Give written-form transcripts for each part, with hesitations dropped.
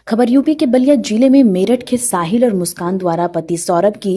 खबर यूपी के बलिया जिले में मेरठ के साहिल और मुस्कान द्वारा पति सौरभ की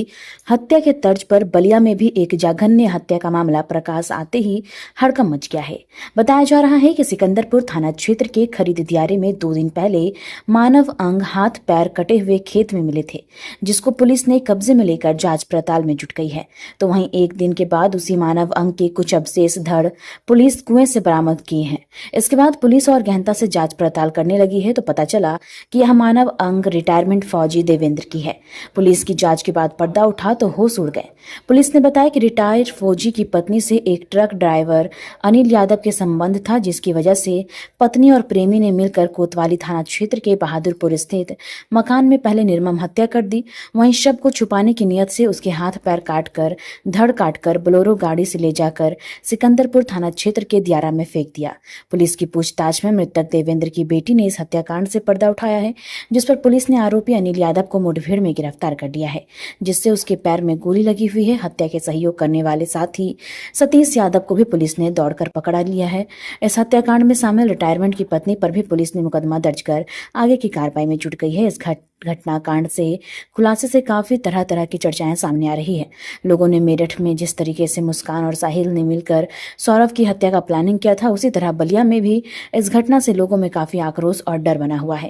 हत्या के तर्ज पर बलिया में भी एक जघन्य हत्या का मामला प्रकाश आते ही हड़कंप मच गया है। बताया जा रहा है कि सिकंदरपुर थाना क्षेत्र के खरीद दियारे में 2 दिन पहले मानव अंग हाथ पैर कटे हुए खेत में मिले थे, जिसको पुलिस ने कब्जे में लेकर जांच पड़ताल में जुट गई है। तो वहीं 1 दिन के बाद उसी मानव अंग के कुछ अवशेष धड़ पुलिस कुएं से बरामद किए हैं। इसके बाद पुलिस और गहनता से जांच पड़ताल करने लगी है तो पता चला कि यह मानव अंग रिटायरमेंट फौजी देवेंद्र की है। पुलिस की जांच के बाद पर्दा उठा तो होश उड़ गए। पुलिस ने बताया कि रिटायर्ड फौजी की पत्नी से एक ट्रक ड्राइवर अनिल यादव के संबंध था, जिसकी वजह से पत्नी और प्रेमी ने मिलकर कोतवाली थाना क्षेत्र के बहादुरपुर स्थित मकान में पहले निर्मम हत्या कर दी। वहीं शव को छुपाने की नियत से उसके हाथ पैर काटकर धड़ काटकर बोलेरो गाड़ी से ले जाकर सिकंदरपुर थाना क्षेत्र के दियारा में फेंक दिया। पुलिस की पूछताछ में मृतक देवेंद्र की बेटी ने इस हत्याकांड से पर्दा उठाया है, जिस पर पुलिस ने आरोपी अनिल यादव को मुठभेड़ में गिरफ्तार कर लिया है, जिससे उसके पैर में गोली लगी हुई है। हत्या के सहयोग करने वाले साथी सतीश यादव को भी पुलिस ने दौड़कर पकड़ा लिया है। इस हत्याकांड में शामिल रिटायरमेंट की पत्नी पर भी पुलिस ने मुकदमा दर्ज कर आगे की कार्रवाई में जुट गई है। इस घटनाकांड से खुलासे से काफी तरह तरह की चर्चाएं सामने आ रही है। लोगों ने मेरठ में जिस तरीके से मुस्कान और साहिल ने मिलकर सौरभ की हत्या का प्लानिंग किया था, उसी तरह बलिया में भी इस घटना से लोगों में काफी आक्रोश और डर बना हुआ है।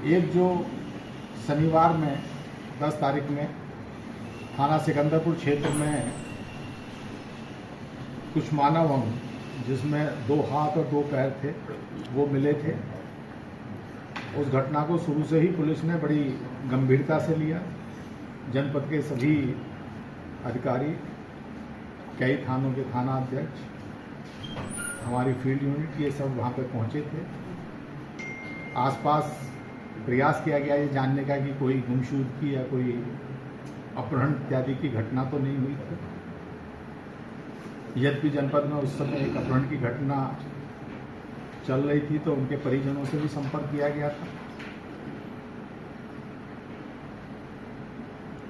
एक जो शनिवार में 10 तारीख में थाना सिकंदरपुर क्षेत्र में कुछ मानव अंग जिसमें 2 हाथ और 2 पैर थे वो मिले थे। उस घटना को शुरू से ही पुलिस ने बड़ी गंभीरता से लिया। जनपद के सभी अधिकारी, कई थानों के थाना अध्यक्ष, हमारी फील्ड यूनिट, ये सब वहाँ पे पहुँचे थे। आसपास प्रयास किया गया ये जानने का कि कोई गुमशुदगी या कोई अपहरण इत्यादि की घटना तो नहीं हुई थी। यद्यपि जनपद में उस समय एक अपहरण की घटना चल रही थी तो उनके परिजनों से भी संपर्क किया गया था।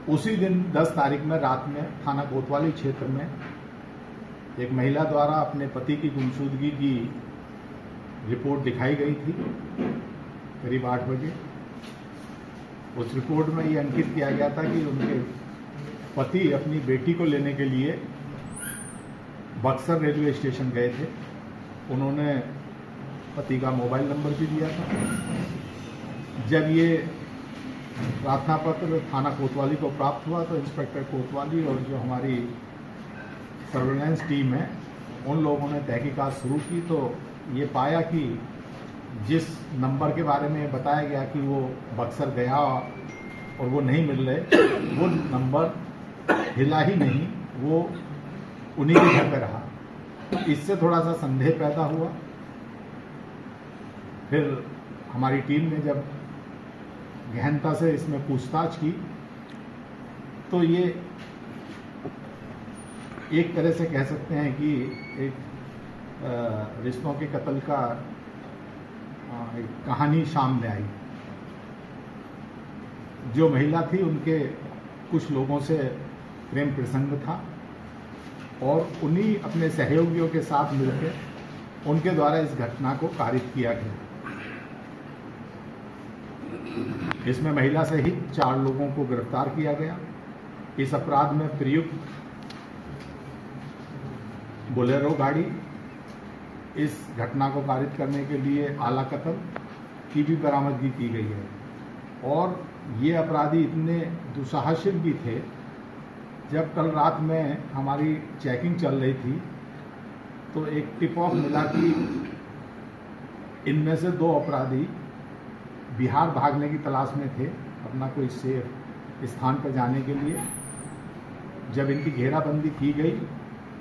उसी दिन 10 तारीख में रात में थाना कोतवाली क्षेत्र में एक महिला द्वारा अपने पति की गुमशुदगी की रिपोर्ट दिखाई गई थी करीब 8 बजे। उस रिपोर्ट में ये अंकित किया गया था कि उनके पति अपनी बेटी को लेने के लिए बक्सर रेलवे स्टेशन गए थे। उन्होंने पति का मोबाइल नंबर भी दिया था। जब ये प्रार्थना पत्र थाना कोतवाली को प्राप्त हुआ तो इंस्पेक्टर कोतवाली और जो हमारी सर्वेलेंस टीम है उन लोगों ने तहकीकात शुरू की तो ये पाया कि जिस नंबर के बारे में बताया गया कि वो बक्सर गया और वो नहीं मिल रहे, वो नंबर हिला ही नहीं, वो उन्हीं के घर पे रहा। इससे थोड़ा सा संदेह पैदा हुआ। फिर हमारी टीम ने जब गहनता से इसमें पूछताछ की तो ये एक तरह से कह सकते हैं कि एक रिश्तों के कत्ल का एक कहानी सामने आई। जो महिला थी उनके कुछ लोगों से प्रेम प्रसंग था और उन्हीं अपने सहयोगियों के साथ मिलकर उनके द्वारा इस घटना को कारित किया गया। इसमें महिला सहित 4 लोगों को गिरफ्तार किया गया। इस अपराध में प्रयुक्त बोलेरो गाड़ी, इस घटना को कारित करने के लिए आला कत्ल की भी बरामदगी की गई है। और ये अपराधी इतने दुस्साहसिक भी थे, जब कल रात में हमारी चेकिंग चल रही थी तो एक टिप ऑफ मिला कि इनमें से 2 अपराधी बिहार भागने की तलाश में थे अपना कोई सेफ स्थान पर जाने के लिए। जब इनकी घेराबंदी की गई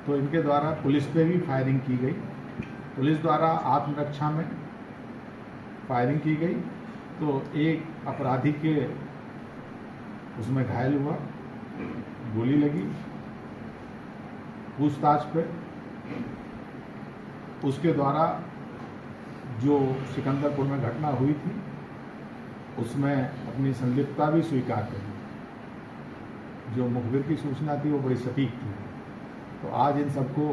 तो इनके द्वारा पुलिस पे भी फायरिंग की गई। पुलिस द्वारा आत्मरक्षा में फायरिंग की गई तो एक अपराधी के उसमें घायल हुआ, गोली लगी। पूछताछ पे उसके द्वारा जो सिकंदरपुर में घटना हुई थी उसमें अपनी संलिप्तता भी स्वीकार करी। जो मुखबिर की सूचना थी वो बड़ी सटीक थी। तो आज इन सबको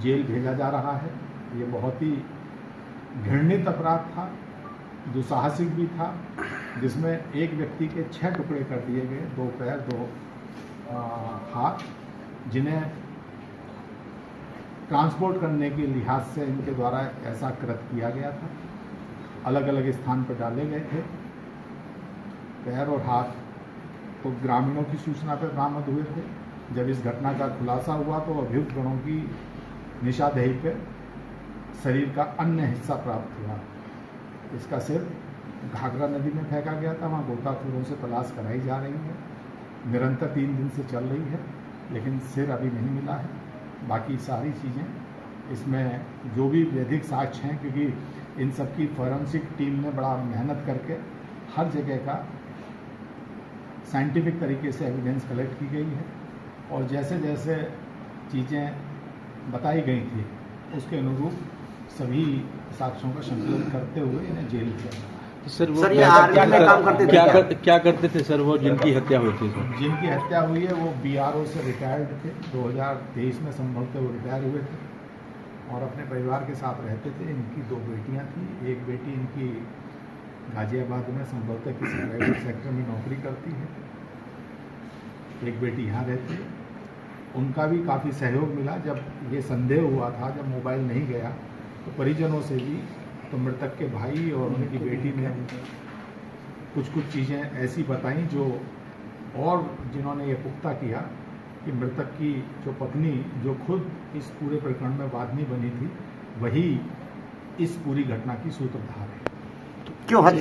जेल भेजा जा रहा है। ये बहुत ही घृणित अपराध था, दुस्साहसिक भी था, जिसमें एक व्यक्ति के 6 टुकड़े कर दिए गए, 2 पैर 2 हाथ, जिन्हें ट्रांसपोर्ट करने के लिहाज से इनके द्वारा ऐसा कृत्य किया गया था। अलग अलग स्थान पर डाले गए थे। पैर और हाथ तो ग्रामीणों की सूचना पर बरामद हुए थे। जब इस घटना का खुलासा हुआ तो अभियुक्त गणों की निशानदेही पर शरीर का अन्य हिस्सा प्राप्त हुआ। इसका सिर घाघरा नदी में फेंका गया था। वहाँ गोताखोरों से तलाश कराई जा रही है, निरंतर 3 दिन से चल रही है, लेकिन सिर अभी नहीं मिला है। बाकी सारी चीज़ें इसमें जो भी वैधिक साक्ष्य हैं, क्योंकि इन सब की फॉरेंसिक टीम ने बड़ा मेहनत करके हर जगह का साइंटिफिक तरीके से एविडेंस कलेक्ट की गई है, और जैसे जैसे चीज़ें बताई गई थी उसके अनुरूप सभी साक्ष्यों का संकलन करते हुए इन्हें जेल किया गया। सर वो सर, ये आर्मी में काम करते थे क्या करते थे सर वो जिनकी हत्या हुई थी सर? जिनकी हत्या हुई है वो BRO से रिटायर्ड थे। 2023 में संभवतः वो रिटायर हुए थे और अपने परिवार के साथ रहते थे। इनकी 2 बेटियां थी। एक बेटी इनकी गाजियाबाद में संभवतः किसी प्राइवेट सेक्टर में नौकरी करती है, एक बेटी यहाँ रहती है। उनका भी काफ़ी सहयोग मिला। जब ये संदेह हुआ था, जब मोबाइल नहीं गया, तो परिजनों से भी, तो मृतक के भाई और उनकी बेटी ने कुछ चीज़ें ऐसी बताई जो, और जिन्होंने ये पुख्ता किया कि मृतक की जो पत्नी, जो खुद इस पूरे प्रकरण में वादनी बनी थी, वही इस पूरी घटना की सूत्रधार है। क्यों हत्या